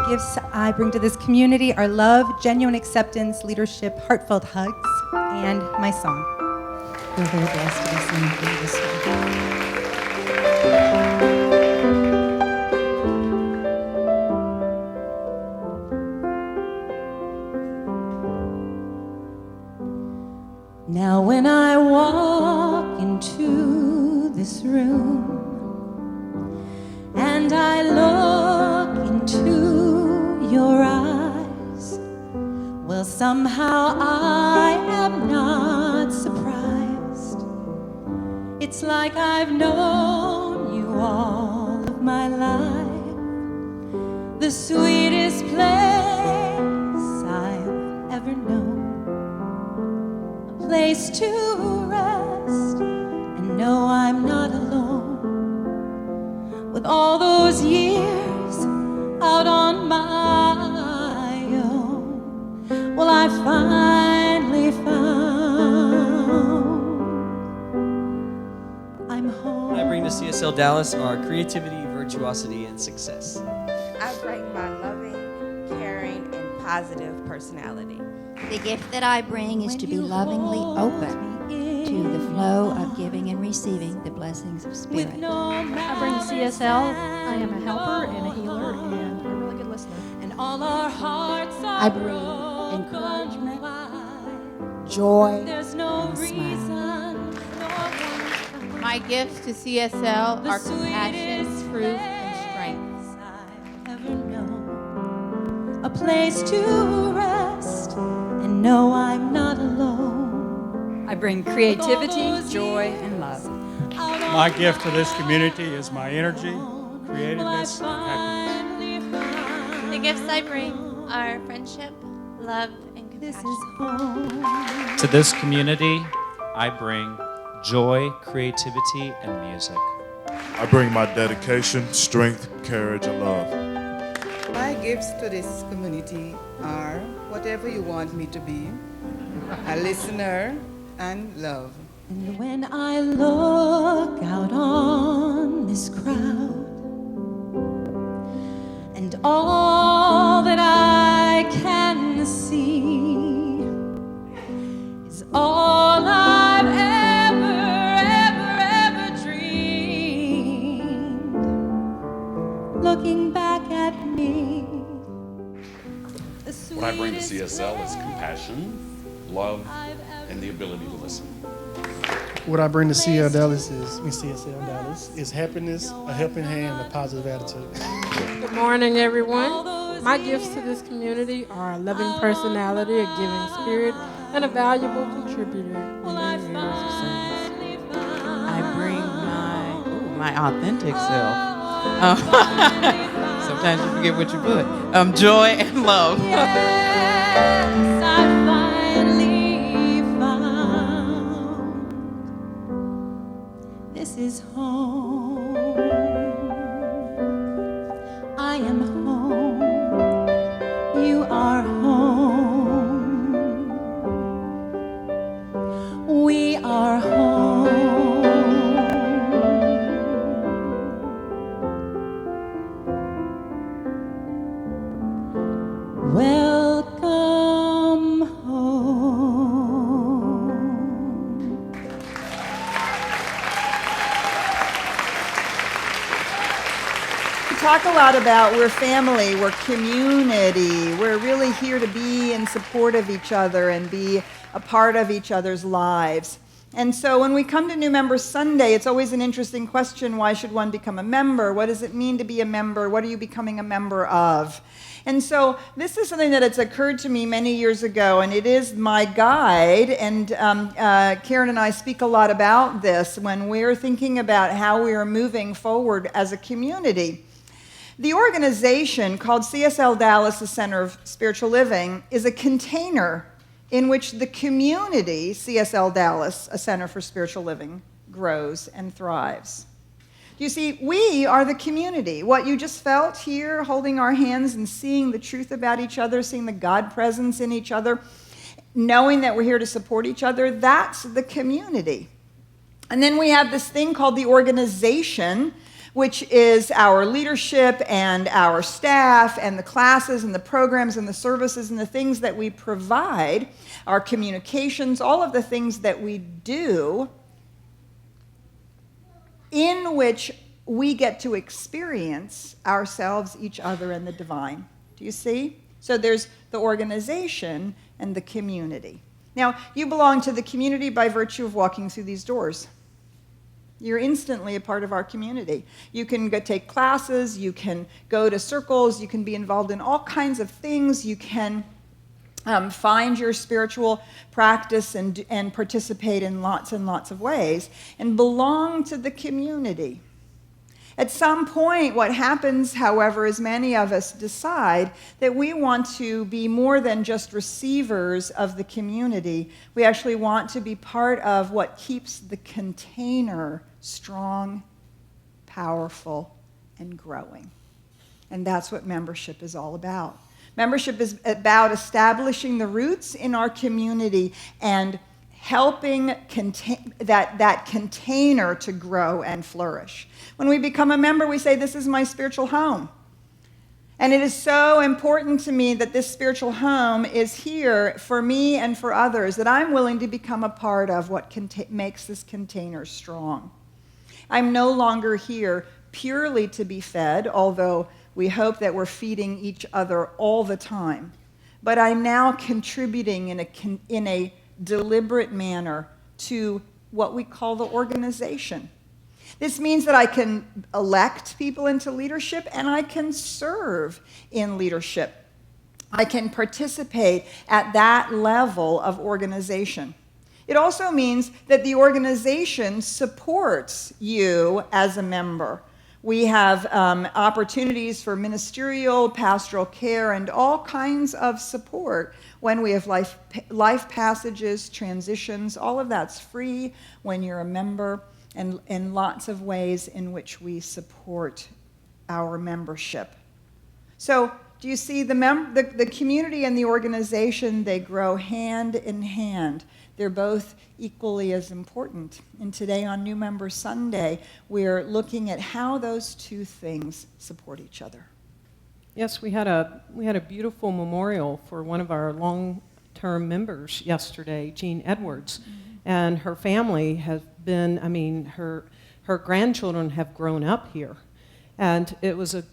gifts I bring to this community are love, genuine acceptance, leadership, heartfelt hugs, and my song. We're very blessed to be singing for you this morning. Now when I walk into this room and I look into your eyes, well, somehow I am not surprised. It's like I've known you all of my life. The sweetest place I've ever known, a place to rest and know I'm not alone. With all those years out on my own, well, I finally found I'm home. What I bring to CSLDallas are creativity, virtuosity, and success. I bring my loving, caring, and positive personality. The gift that I bring is to be lovingly open to the flow of giving and receiving the blessings of Spirit. I bring CSL. I am a helper and a healer and a really good listener. And all our hearts are I bring encouragement, joy, and smile. My gifts to CSL are compassion, truth, and strength. A place to rest and know I'm not alone. I bring creativity, joy, and love. My gift to this community is my energy, creativeness, and happiness. The gifts I bring are friendship, love, and compassion. To this community, I bring joy, creativity, and music. I bring my dedication, strength, courage, and love. My gifts to this community are whatever you want me to be, a listener and love. And when I look out on this crowd and all that I can see is all I've ever dreamed, looking back at me. What I bring to CSL is compassion, love, and the ability to listen. What I bring to CSLDallas is happiness, a helping hand, and a positive attitude. Good morning, everyone. My gifts to this community are a loving personality, a giving spirit, and a valuable contributor in many areas of service. I bring my authentic self. Sometimes you forget what you put. Joy and love. Yes, I finally found this is home. I am home. You are home. We are home. Welcome home. We talk a lot about we're family, we're community, we're really here to be in support of each other and be a part of each other's lives. And so when we come to New Member Sunday, it's always an interesting question, why should one become a member? What does it mean to be a member? What are you becoming a member of? And so this is something that has occurred to me many years ago, and it is my guide, and Karen and I speak a lot about this when we're thinking about how we are moving forward as a community. The organization called CSLDallas, the Center of Spiritual Living, is a container in which the community, CSLDallas, a Center for Spiritual Living, grows and thrives. You see, we are the community. What you just felt here, holding our hands and seeing the truth about each other, seeing the God presence in each other, knowing that we're here to support each other, that's the community. And then we have this thing called the organization, which is our leadership and our staff and the classes and the programs and the services and the things that we provide, our communications, all of the things that we do, in which we get to experience ourselves, each other, and the divine. Do you see? So there's the organization and the community. Now, you belong to the community by virtue of walking through these doors. You're instantly a part of our community. You can go take classes, you can go to circles, you can be involved in all kinds of things, you can find your spiritual practice and participate in lots and lots of ways and belong to the community. At some point, what happens, however, is many of us decide that we want to be more than just receivers of the community. We actually want to be part of what keeps the container strong, powerful, and growing. And that's what membership is all about. Membership is about establishing the roots in our community and helping that container to grow and flourish. When we become a member, we say, this is my spiritual home. And it is so important to me that this spiritual home is here for me and for others, that I'm willing to become a part of what makes this container strong. I'm no longer here purely to be fed, although we hope that we're feeding each other all the time. But I'm now contributing in a deliberate manner to what we call the organization. This means that I can elect people into leadership and I can serve in leadership. I can participate at that level of organization. It also means that the organization supports you as a member. We have opportunities for ministerial, pastoral care, and all kinds of support when we have life passages, transitions. All of that's free when you're a member, and lots of ways in which we support our membership. So do you see the community and the organization, they grow hand in hand. They're both equally as important. And today on New Member Sunday, we're looking at how those two things support each other. Yes, we had a beautiful memorial for one of our long-term members yesterday, Jean Edwards. And her family has been, her grandchildren have grown up here. And it was a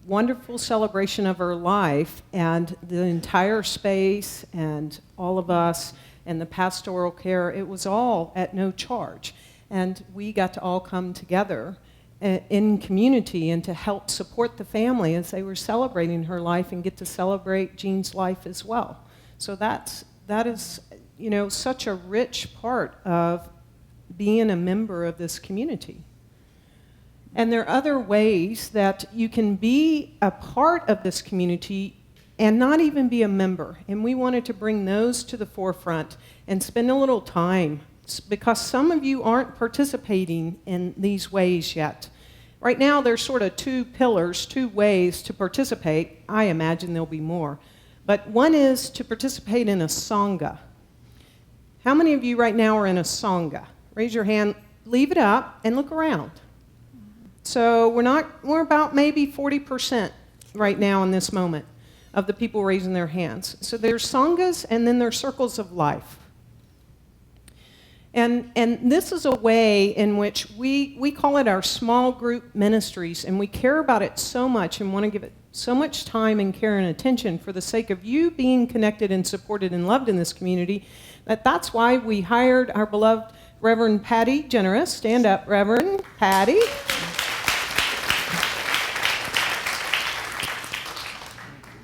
wonderful celebration of her life, and the entire space and all of us and the pastoral care, it was all at no charge. And we got to all come together in community and to help support the family as they were celebrating her life and get to celebrate Jean's life as well. So that is, such a rich part of being a member of this community. And there are other ways that you can be a part of this community and not even be a member. And we wanted to bring those to the forefront and spend a little time, because some of you aren't participating in these ways yet. Right now, there's sort of two pillars, two ways to participate. I imagine there'll be more. But one is to participate in a Sangha. How many of you right now are in a Sangha? Raise your hand, leave it up, and look around. So we're about maybe 40% right now in this moment of the people raising their hands. So there's Sanghas and then there's circles of life. And this is a way in which we call it our small group ministries, and we care about it so much and want to give it so much time and care and attention for the sake of you being connected and supported and loved in this community, that's why we hired our beloved Reverend Patty Generous. Stand up, Reverend Patty.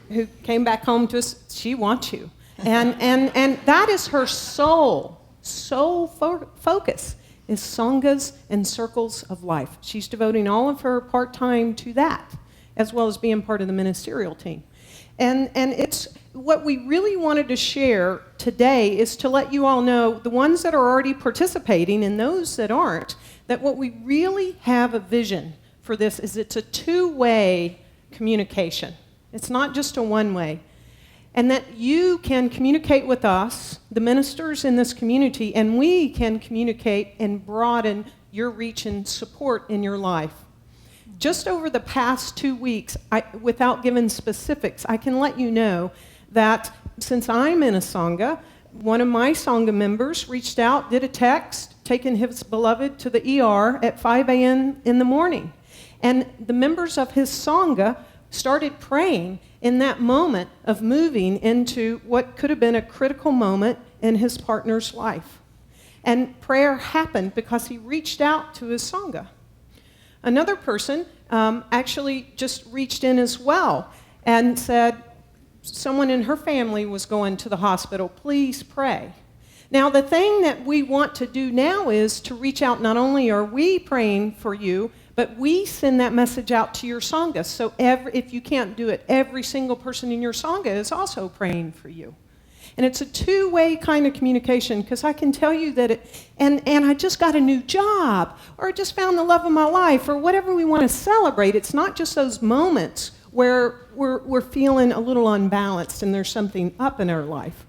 Who came back home to us. She wants you. And that is her sole focus is Sanghas and circles of life. She's devoting all of her part-time to that, as well as being part of the ministerial team. And it's what we really wanted to share today is to let you all know, the ones that are already participating and those that aren't, that what we really have a vision for this is it's a two-way communication. It's not just a one-way. And that you can communicate with us, the ministers in this community, and we can communicate and broaden your reach and support in your life. just over the past 2 weeks, without giving specifics, I can let you know that since I'm in a Sangha, one of my Sangha members reached out, did a text, taking his beloved to the ER at 5 a.m. in the morning. And the members of his Sangha started praying in that moment of moving into what could have been a critical moment in his partner's life. And prayer happened because he reached out to his Sangha. Another person actually just reached in as well and said, someone in her family was going to the hospital, please pray. Now, the thing that we want to do now is to reach out. Not only are we praying for you, but we send that message out to your Sangha. So if you can't do it, every single person in your Sangha is also praying for you. And it's a two-way kind of communication, because I can tell you that and I just got a new job, or I just found the love of my life, or whatever we want to celebrate. It's not just those moments where we're feeling a little unbalanced and there's something up in our life.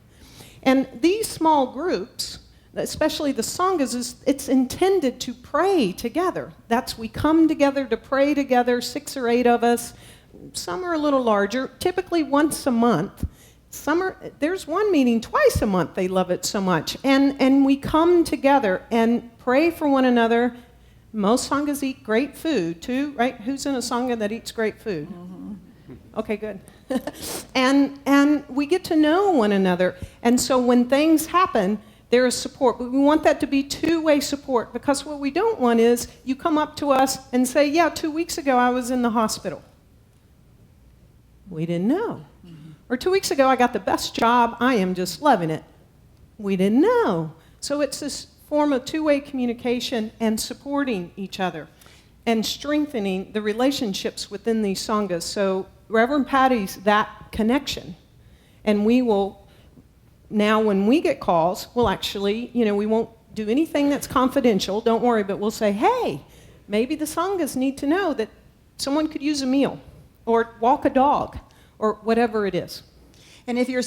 And these small groups, especially the Sanghas, it's intended to pray together. We come together to pray together, 6 or 8 of us. Some are a little larger, typically once a month. There's one meeting twice a month, they love it so much. And we come together and pray for one another. Most Sanghas eat great food too, right? Who's in a Sangha that eats great food? Mm-hmm. Okay, good. and we get to know one another. And so when things happen, there is support. But we want that to be two-way support, because what we don't want is you come up to us and say, yeah, 2 weeks ago I was in the hospital. We didn't know. Or 2 weeks ago, I got the best job. I am just loving it. We didn't know. So it's this form of two-way communication and supporting each other and strengthening the relationships within these Sanghas. So Reverend Patty's that connection. And we will, now when we get calls, we'll actually, we won't do anything that's confidential, don't worry, but we'll say, hey, maybe the Sanghas need to know that someone could use a meal or walk a dog, or whatever it is. And if you're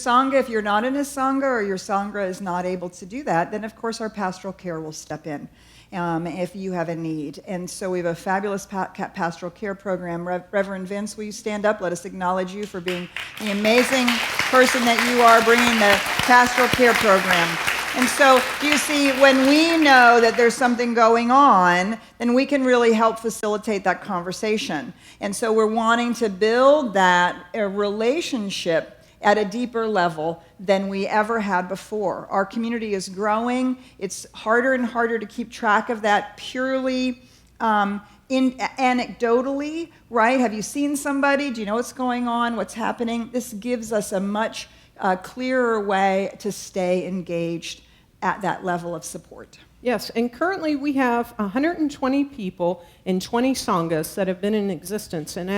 not in a Sangha, or your Sangha is not able to do that, then of course our pastoral care will step in if you have a need. And so we have a fabulous pastoral care program. Reverend Vince, will you stand up? Let us acknowledge you for being the amazing person that you are, bringing the pastoral care program. And so, you see, when we know that there's something going on, then we can really help facilitate that conversation. And so we're wanting to build that relationship at a deeper level than we ever had before. Our community is growing. It's harder and harder to keep track of that purely anecdotally, right? Have you seen somebody? Do you know what's going on? What's happening? This gives us a much clearer way to stay engaged at that level of support. Yes, and currently we have 120 people in 20 Sanghas that have been in existence. And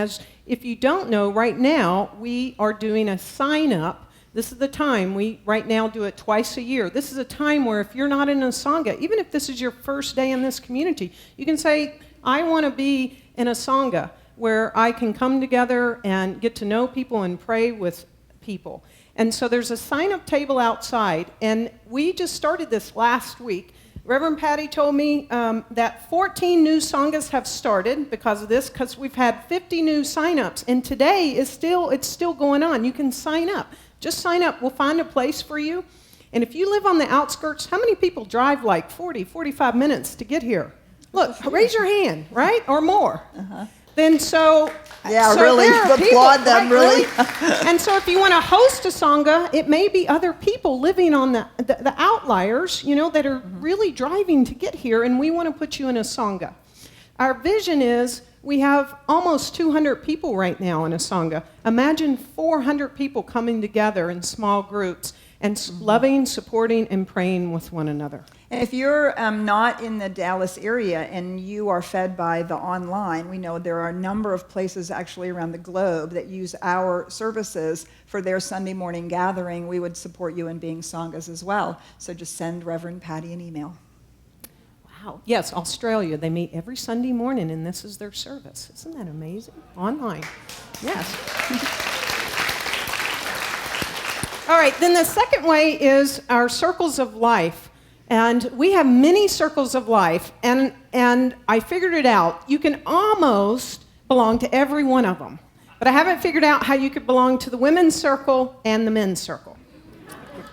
if you don't know, right now we are doing a sign-up. This is the time. We right now do it twice a year. This is a time where if you're not in a Sangha, even if this is your first day in this community, you can say, I want to be in a Sangha where I can come together and get to know people and pray with people. And so there's a sign-up table outside, and we just started this last week. Reverend Patty told me that 14 new Sanghas have started because of this, because we've had 50 new sign-ups, and today it's still going on. You can sign up. Just sign up. We'll find a place for you. And if you live on the outskirts, how many people drive like 40, 45 minutes to get here? Look, raise your hand, right? Or more. Uh-huh. Then really, applaud them, really. And so if you want to host a Sangha, it may be other people living on the outliers, that are really driving to get here, and we want to put you in a Sangha. Our vision is we have almost 200 people right now in a Sangha. Imagine 400 people coming together in small groups and loving, supporting, and praying with one another. And if you're not in the Dallas area and you are fed by the online, we know there are a number of places actually around the globe that use our services for their Sunday morning gathering. We would support you in being Sanghas as well. So just send Reverend Patty an email. Wow. Yes, Australia. They meet every Sunday morning, and this is their service. Isn't that amazing? Online. Yes. All right, then the second way is our circles of life. And we have many circles of life, and I figured it out. You can almost belong to every one of them. But I haven't figured out how you could belong to the women's circle and the men's circle.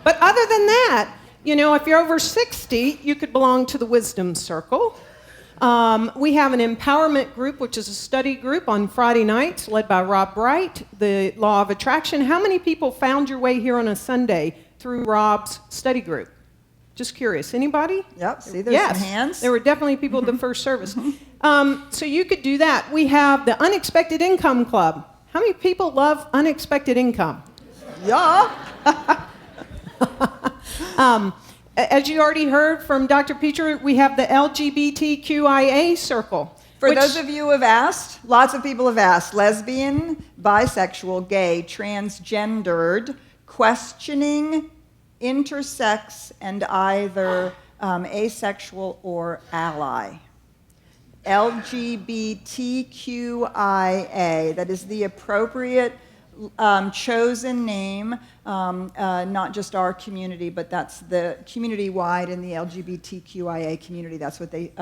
But other than that, you know, if you're over 60, you could belong to the wisdom circle. We have an empowerment group, which is a study group on Friday nights, led by Rob Bright, the law of attraction. How many people found your way here on a Sunday through Rob's study group? Just curious. Anybody? Yep, see, there's some hands. There were definitely people at the first service. So you could do that. We have the Unexpected Income Club. How many people love unexpected income? Yeah. As you already heard from Dr. Peter, we have the LGBTQIA circle. For those of you who have asked, lots of people have asked, lesbian, bisexual, gay, transgendered, questioning, intersex, and either asexual or ally. LGBTQIA, that is the appropriate chosen name, not just our community, but that's the community-wide in the LGBTQIA community. That's what they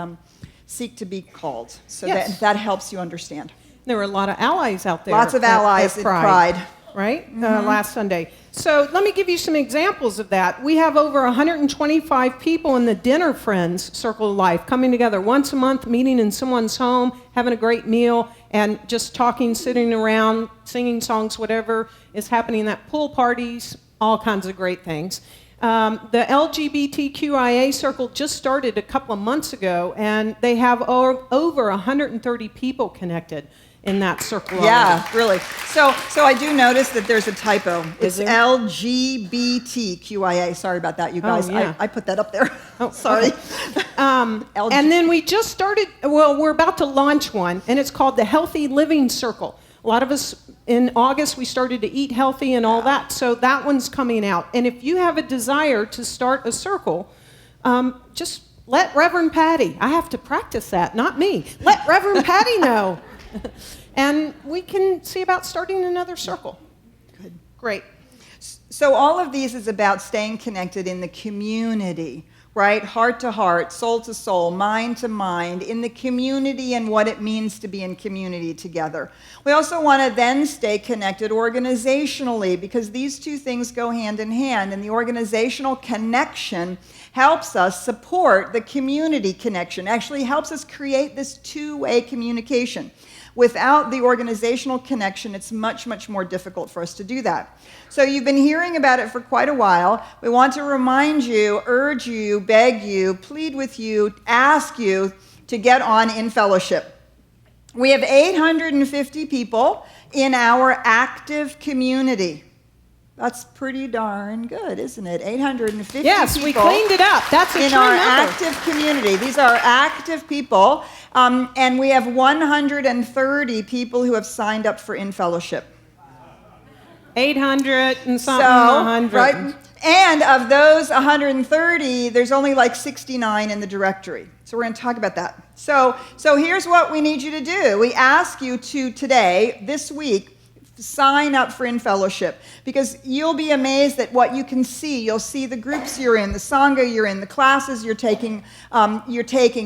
seek to be called. So Yes. that helps you understand. There were a lot of allies out there. Lots of allies in Pride. Right? Last Sunday. So let me give you some examples of that. We have over 125 people in the Dinner Friends Circle of Life coming together once a month, meeting in someone's home, having a great meal, and just talking, sitting around, singing songs, whatever is happening at pool parties, all kinds of great things. The LGBTQIA Circle just started a couple of months ago, and they have over 130 people connected in that circle. Yeah, really. So I do notice that there's a typo. It's there? LGBTQIA. Sorry about that, you guys. yeah. I put that up there. Oh, sorry. okay. And then we just started, well, we're about to launch one, and it's called the Healthy Living Circle. A lot of us, in August, we started to eat healthy and all that, so that one's coming out. And if you have a desire to start a circle, just let Reverend Patty, I have to practice that, not me, let Reverend Patty know. And we can see about starting another circle. Good. Great. So all of these is about staying connected in the community, right? Heart to heart, soul to soul, mind to mind, in the community and what it means to be in community together. We also want to then stay connected organizationally, because these two things go hand in hand, and the organizational connection helps us support the community connection, actually helps us create this two-way communication. Without the organizational connection, it's much, much more difficult for us to do that. So you've been hearing about it for quite a while. We want to remind you, urge you, beg you, plead with you, ask you to get on in fellowship. We have 850 people in our active community. That's pretty darn good, isn't it? 850 yes, people. We cleaned it up. That's a in true our number. active community. These are active people, and we have 130 people who have signed up for In Fellowship. 800 and something, 100. Right? And of those 130, there's only like 69 in the directory. So we're going to talk about that. So here's what we need you to do. We ask you to today, this week, sign up for In Fellowship, because you'll be amazed at what you can see. You'll see the groups you're in, the Sangha you're in, the classes you're taking.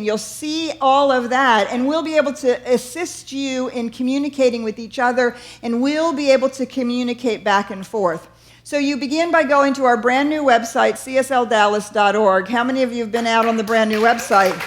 You'll see all of that, and we'll be able to assist you in communicating with each other, and we'll be able to communicate back and forth. So you begin by going to our brand new website, CSLDallas.org. How many of you have been out on the brand new website?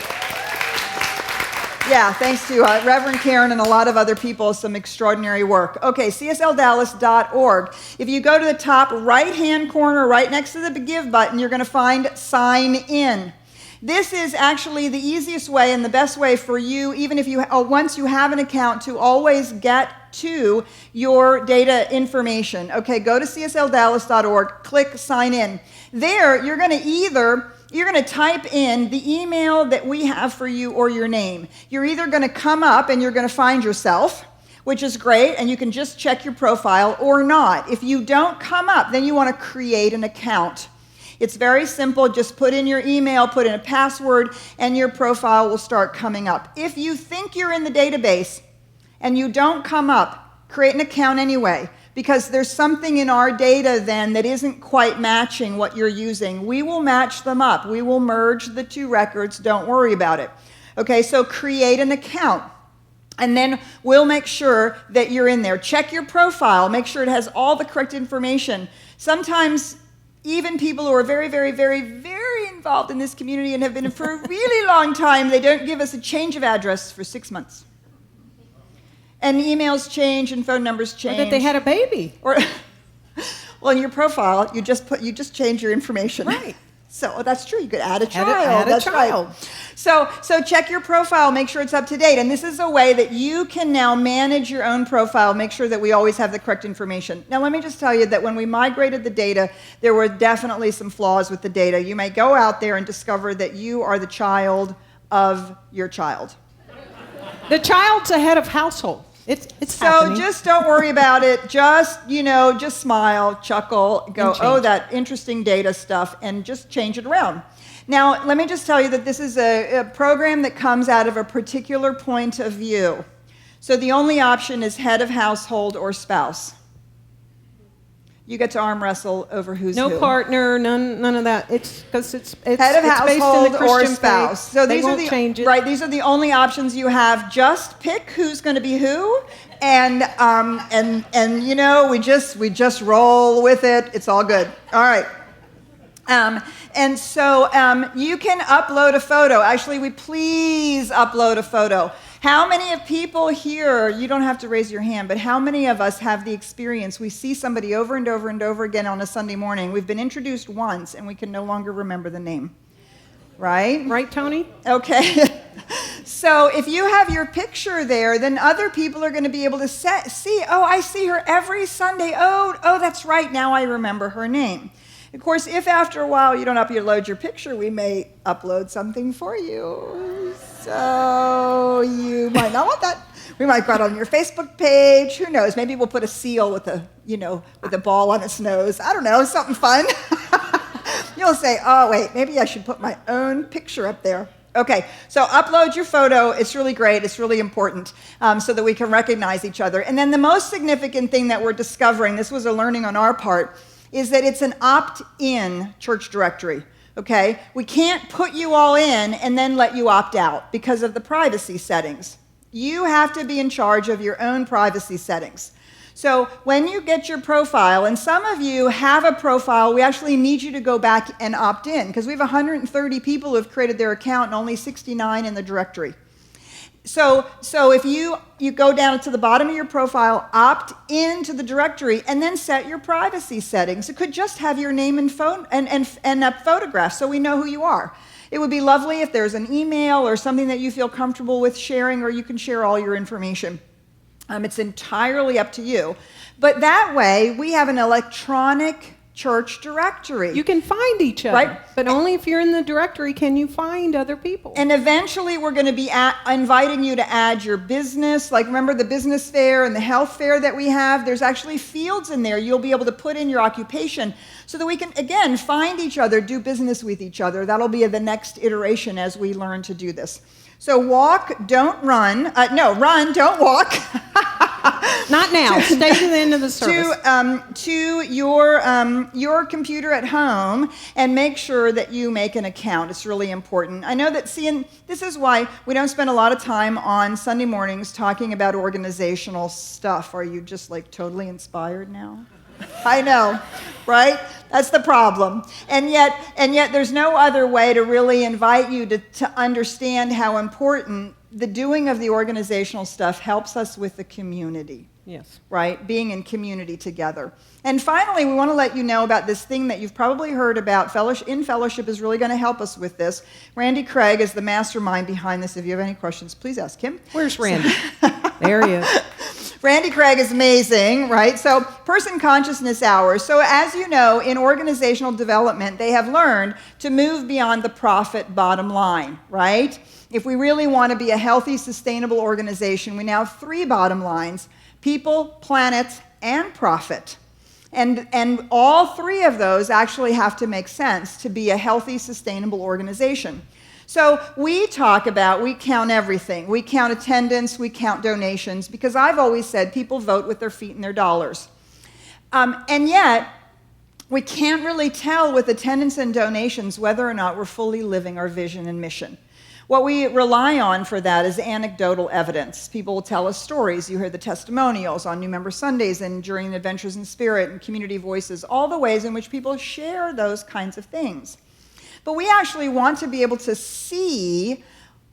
Yeah, thanks to Reverend Karen and a lot of other people, some extraordinary work. Okay, CSLDallas.org. If you go to the top right-hand corner, right next to the Give button, you're going to find Sign In. This is actually the easiest way and the best way for you, even if you once you have an account, to always get to your data information. Okay, go to CSLDallas.org, click Sign In. There, you're going to type in the email that we have for you or your name. You're either going to come up and you're going to find yourself, which is great, and you can just check your profile, or not. If you don't come up, then you want to create an account. It's very simple. Just put in your email, put in a password, and your profile will start coming up. If you think you're in the database and you don't come up, create an account anyway, because there's something in our data then that isn't quite matching what you're using. We will match them up. We will merge the two records. Don't worry about it. Okay, so create an account. And then we'll make sure that you're in there. Check your profile. Make sure it has all the correct information. Sometimes even people who are very, very, very, very involved in this community and have been for a really long time, they don't give us a change of address for 6 months. And emails change and phone numbers change. Or that they had a baby. Or, well, in your profile, you just change your information. Right. So that's true. You could add a child. Add a That's child. right. So check your profile. Make sure it's up to date. And this is a way that you can now manage your own profile. Make sure that we always have the correct information. Now, let me just tell you that when we migrated the data, there were definitely some flaws with the data. You may go out there and discover that you are the child of your child. The child's a head of household. It's so happening. just don't worry about it. Just smile, chuckle, go, oh, that interesting data stuff, and just change it around. Now, let me just tell you that this is a program that comes out of a particular point of view. So the only option is head of household or spouse. You get to arm wrestle over who's who. No partner, none of that. It's because it's head of household or spouse. Faith. So they these won't are the change it. Right. These are the only options you have. Just pick who's going to be who, and we just roll with it. It's all good. All right. And so you can upload a photo. Actually, we please upload a photo. How many of people here, you don't have to raise your hand, but how many of us have the experience, we see somebody over and over and over again on a Sunday morning, we've been introduced once and we can no longer remember the name, right? Right, Tony? Okay. So if you have your picture there, then other people are going to be able to see, oh, I see her every Sunday. Oh, that's right, now I remember her name. Of course, if after a while you don't upload your picture, we may upload something for you. So you might not want that. We might go out on your Facebook page. Who knows? Maybe we'll put a seal with a ball on its nose. I don't know, something fun. You'll say, oh, wait, maybe I should put my own picture up there. Okay, so upload your photo. It's really great. It's really important so that we can recognize each other. And then the most significant thing that we're discovering, this was a learning on our part, is that it's an opt-in church directory, okay? We can't put you all in and then let you opt out because of the privacy settings. You have to be in charge of your own privacy settings. So when you get your profile, and some of you have a profile, we actually need you to go back and opt in because we have 130 people who have created their account and only 69 in the directory. So if you go down to the bottom of your profile, opt into the directory, and then set your privacy settings. It could just have your name and phone and a photograph so we know who you are. It would be lovely if there's an email or something that you feel comfortable with sharing, or you can share all your information. It's entirely up to you. But that way, we have an electronic church directory. You can find each other, right? But only if you're in the directory can you find other people. And eventually we're going to be inviting you to add your business. Like, remember the business fair and the health fair that we have? There's actually fields in there. You'll be able to put in your occupation so that we can, again, find each other, do business with each other. That'll be the next iteration as we learn to do this. So walk, don't run. No, run, don't walk. Not now. Stay to the end of the service. To your computer at home, and make sure that you make an account. It's really important. I know that, this is why we don't spend a lot of time on Sunday mornings talking about organizational stuff. Are you just like totally inspired now? I know, right? That's the problem. And yet there's no other way to really invite you to understand how important the doing of the organizational stuff helps us with the community. Yes. Right? Being in community together. And finally, we want to let you know about this thing that you've probably heard about. In Fellowship is really going to help us with this. Randy Craig is the mastermind behind this. If you have any questions, please ask him. Where's Randy? There he is. Randy Craig is amazing, right? So, person consciousness hours. So, as you know, in organizational development, they have learned to move beyond the profit bottom line, right? If we really want to be a healthy, sustainable organization, we now have 3 bottom lines: people, planet, and profit. And all 3 of those actually have to make sense to be a healthy, sustainable organization. So we count everything. We count attendance, we count donations, because I've always said people vote with their feet and their dollars. And yet, we can't really tell with attendance and donations whether or not we're fully living our vision and mission. What we rely on for that is anecdotal evidence. People will tell us stories. You hear the testimonials on New Member Sundays and during Adventures in Spirit and Community Voices, all the ways in which people share those kinds of things. But we actually want to be able to see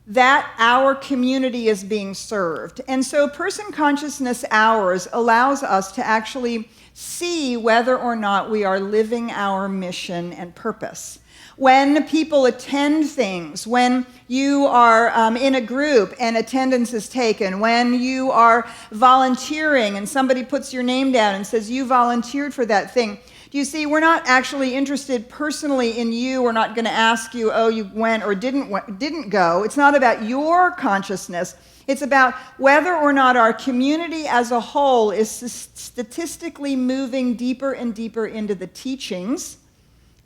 that our community is being served. And so Person Consciousness Hours allows us to actually see whether or not we are living our mission and purpose. When people attend things, when you are in a group and attendance is taken, when you are volunteering and somebody puts your name down and says you volunteered for that thing, do you see, we're not actually interested personally in you. We're not going to ask you, oh, you went or didn't go. It's not about your consciousness. It's about whether or not our community as a whole is statistically moving deeper and deeper into the teachings,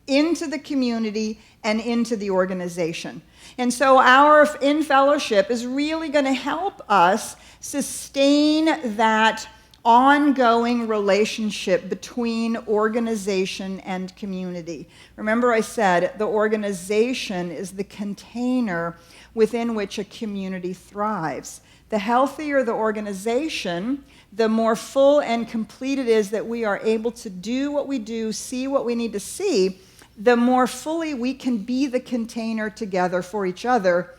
into the community, and into the organization. And so our in-fellowship is really going to help us sustain that ongoing relationship between organization and community. Remember I said the organization is the container within which a community thrives. The healthier the organization, the more full and complete it is that we are able to do what we do, see what we need to see, the more fully we can be the container together for each other,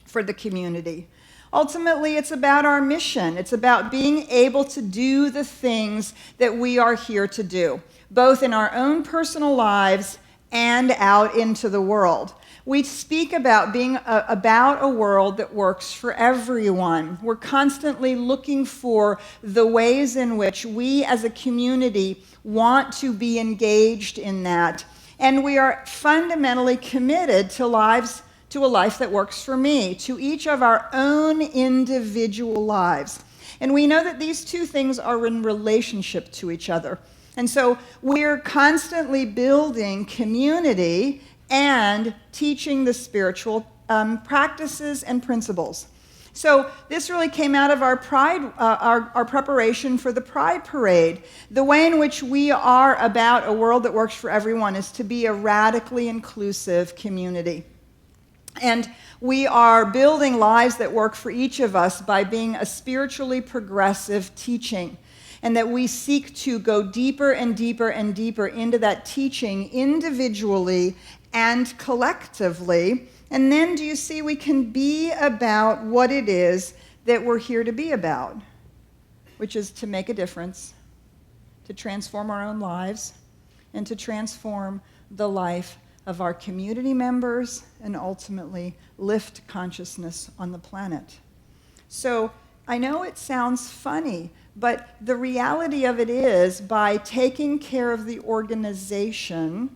for the community. Ultimately, it's about our mission. It's about being able to do the things that we are here to do, both in our own personal lives and out into the world. We speak about being about a world that works for everyone. We're constantly looking for the ways in which we as a community want to be engaged in that. And we are fundamentally committed to a life that works for me, to each of our own individual lives. And we know that these two things are in relationship to each other. And so we're constantly building community and teaching the spiritual practices and principles. So this really came out of our Pride, our preparation for the Pride Parade. The way in which we are about a world that works for everyone is to be a radically inclusive community. And we are building lives that work for each of us by being a spiritually progressive teaching, and that we seek to go deeper and deeper and deeper into that teaching individually and collectively. And then do you see we can be about what it is that we're here to be about, which is to make a difference, to transform our own lives, and to transform the life of our community members, and ultimately lift consciousness on the planet. So I know it sounds funny, but the reality of it is by taking care of the organization,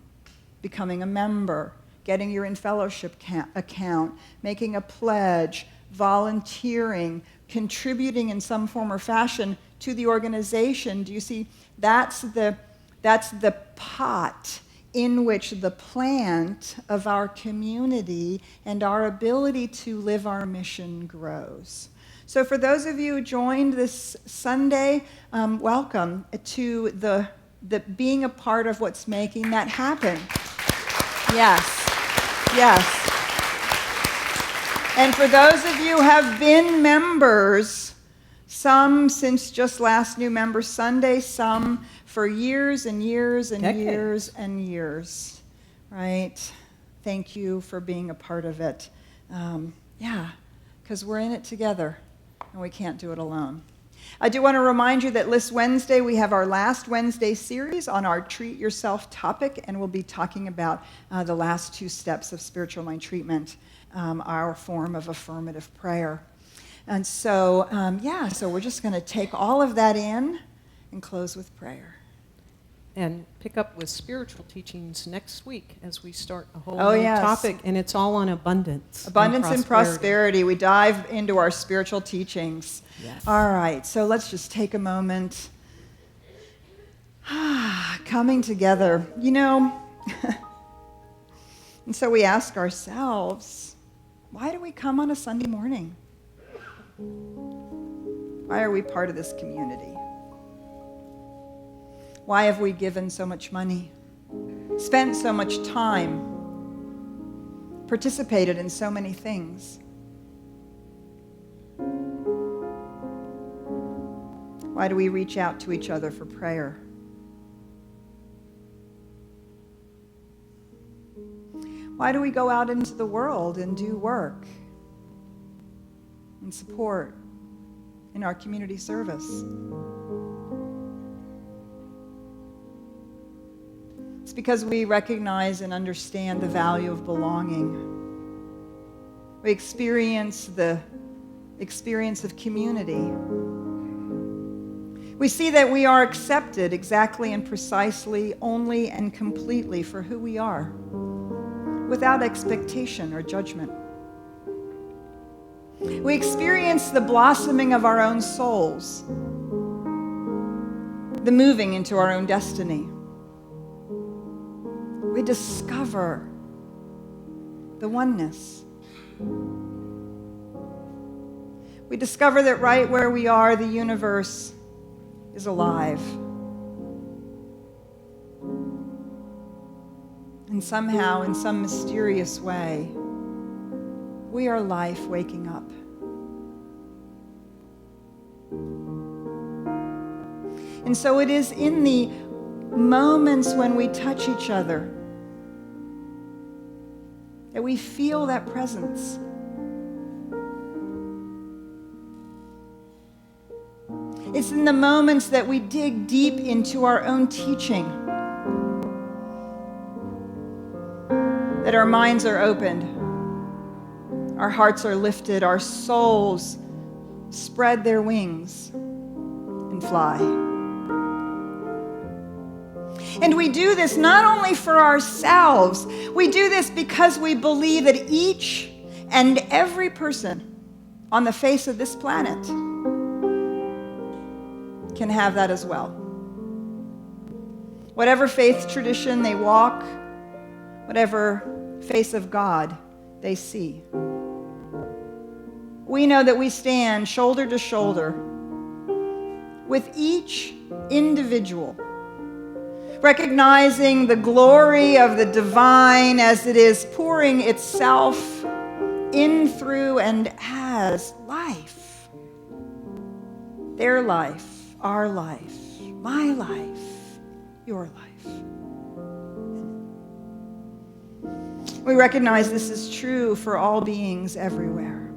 becoming a member, getting your in-fellowship account, making a pledge, volunteering, contributing in some form or fashion to the organization, do you see, that's the pot in which the plant of our community and our ability to live our mission grows. So for those of you who joined this Sunday, welcome to the being a part of what's making that happen. Yes, yes. And for those of you who have been members, some since just last New Member Sunday, some for years and years and Decades. years and years, right? Thank you for being a part of it. Because we're in it together, and we can't do it alone. I do want to remind you that this Wednesday we have our last Wednesday series on our Treat Yourself topic, and we'll be talking about the last 2 steps of spiritual mind treatment, our form of affirmative prayer. And so, so we're just going to take all of that in and close with prayer. And pick up with spiritual teachings next week as we start a whole new yes. topic, and it's all on abundance. Abundance and prosperity. We dive into our spiritual teachings. Yes. All right, so let's just take a moment. Coming together, and so we ask ourselves, why do we come on a Sunday morning? Why are we part of this community? Why have we given so much money, spent so much time, participated in so many things. Why do we reach out to each other for prayer? Why do we go out into the world and do work and support in our community service? It's because we recognize and understand the value of belonging. We experience the experience of community. We see that we are accepted exactly and precisely, only and completely for who we are, without expectation or judgment. We experience the blossoming of our own souls, the moving into our own destiny. We discover the oneness. We discover that right where we are, the universe is alive. And somehow, in some mysterious way, we are life waking up. And so it is in the moments when we touch each other that we feel that presence. It's in the moments that we dig deep into our own teaching that our minds are opened, our hearts are lifted, our souls spread their wings and fly. And we do this not only for ourselves, we do this because we believe that each and every person on the face of this planet can have that as well. Whatever faith tradition they walk, whatever face of God they see. We know that we stand shoulder to shoulder with each individual, recognizing the glory of the divine as it is pouring itself in, through, and as life. Their life, our life, my life, your life. We recognize this is true for all beings everywhere.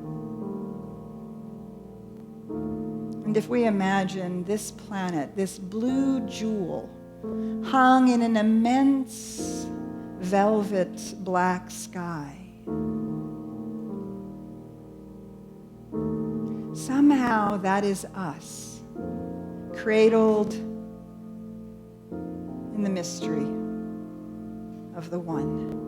And if we imagine this planet, this blue jewel, hung in an immense velvet black sky, somehow that is us, cradled in the mystery of the One.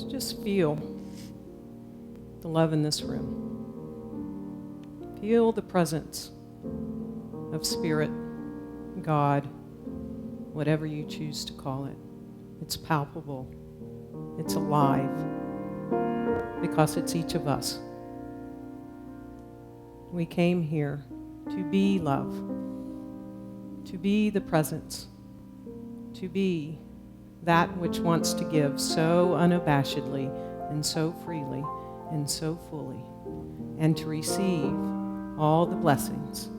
Just feel the love in this room. Feel the presence of Spirit, God, whatever you choose to call it. It's palpable. It's alive because it's each of us. We came here to be love, to be the presence, to be that which wants to give so unabashedly and so freely and so fully, and to receive all the blessings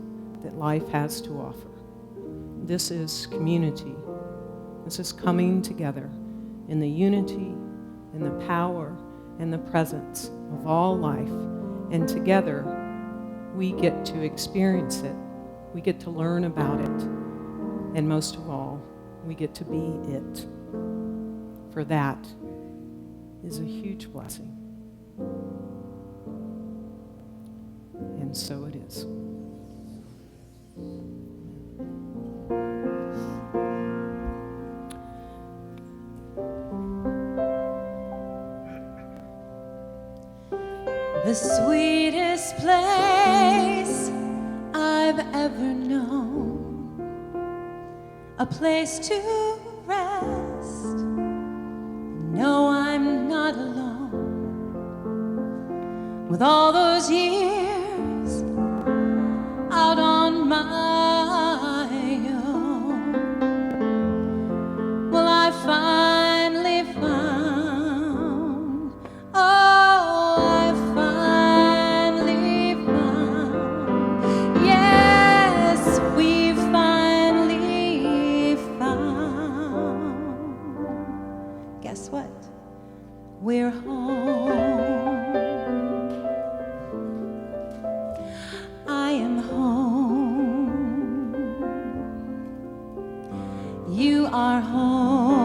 that life has to offer. This is community. This is coming together in the unity and the power and the presence of all life. And together, we get to experience it. We get to learn about it. And most of all, we get to be it. For that is a huge blessing. And so it is. sweetest place I've ever known, a place to rest. No, I'm not alone with all those years out on my own. Well, I finally found, oh, I finally found, yes, we finally found. Guess what? We're home. I am home. You are home.